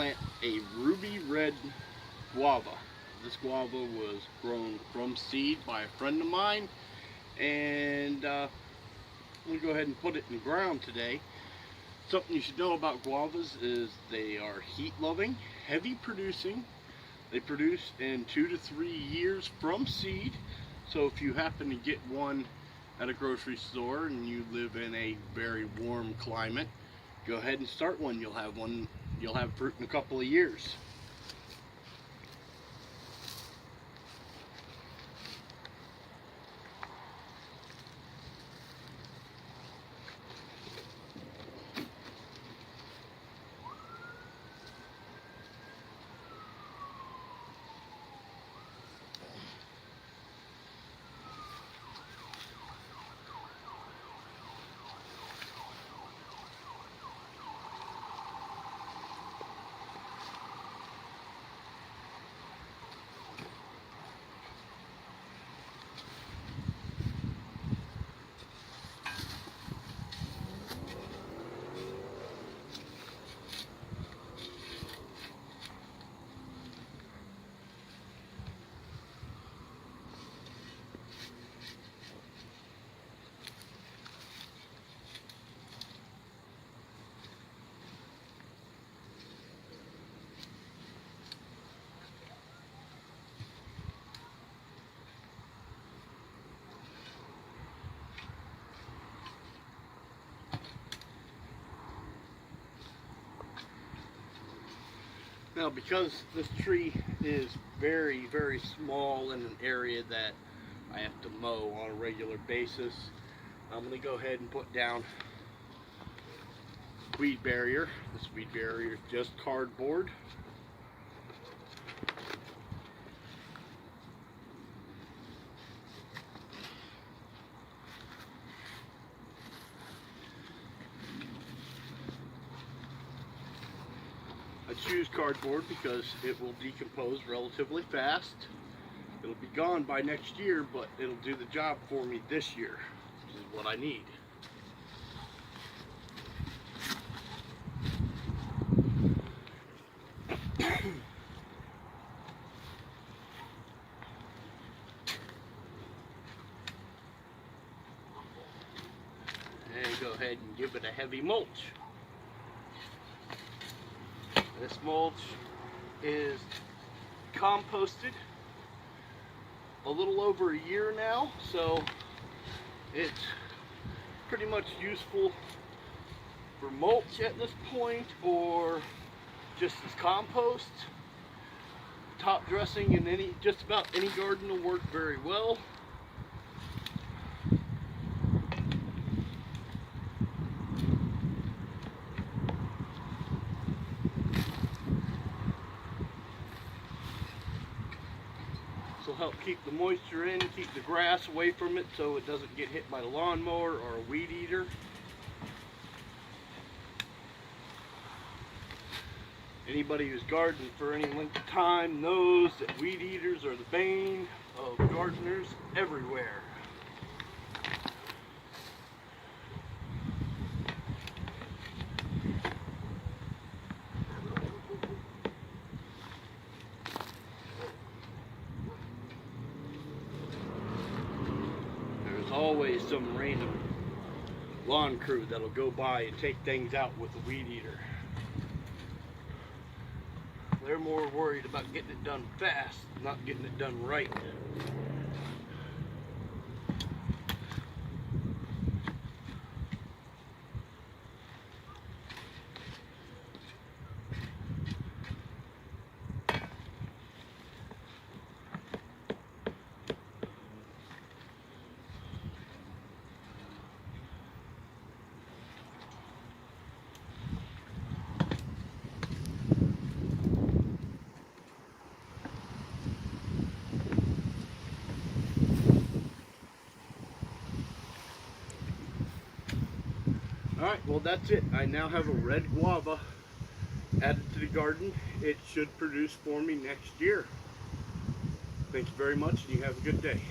plant a ruby red guava. This guava was grown from seed by a friend of mine, and I'm going to go ahead and put it in the ground today. Something you should know about guavas is they are heat loving, heavy producing. They produce in 2 to 3 years from seed. So if you happen to get one at a grocery store and you live in a very warm climate, go ahead and start one. You'll have fruit in a couple of years. Now, because this tree is very, very small in an area that I have to mow on a regular basis, I'm going to go ahead and put down weed barrier. This weed barrier is just cardboard. I choose cardboard because it will decompose relatively fast. It'll be gone by next year, but it'll do the job for me this year, which is what I need. And go ahead and give it a heavy mulch. This mulch is composted a little over a year now, so it's pretty much useful for mulch at this point, or just as compost. Top dressing in just about any garden will work very well. Help keep the moisture in, keep the grass away from it so it doesn't get hit by the lawnmower or a weed eater. Anybody who's gardened for any length of time knows that weed eaters are the bane of gardeners everywhere. Always some random lawn crew that'll go by and take things out with a weed eater. They're more worried about getting it done fast, not getting it done right. Alright, well that's it. I now have a red guava added to the garden. It should produce for me next year. Thank you very much, and you have a good day.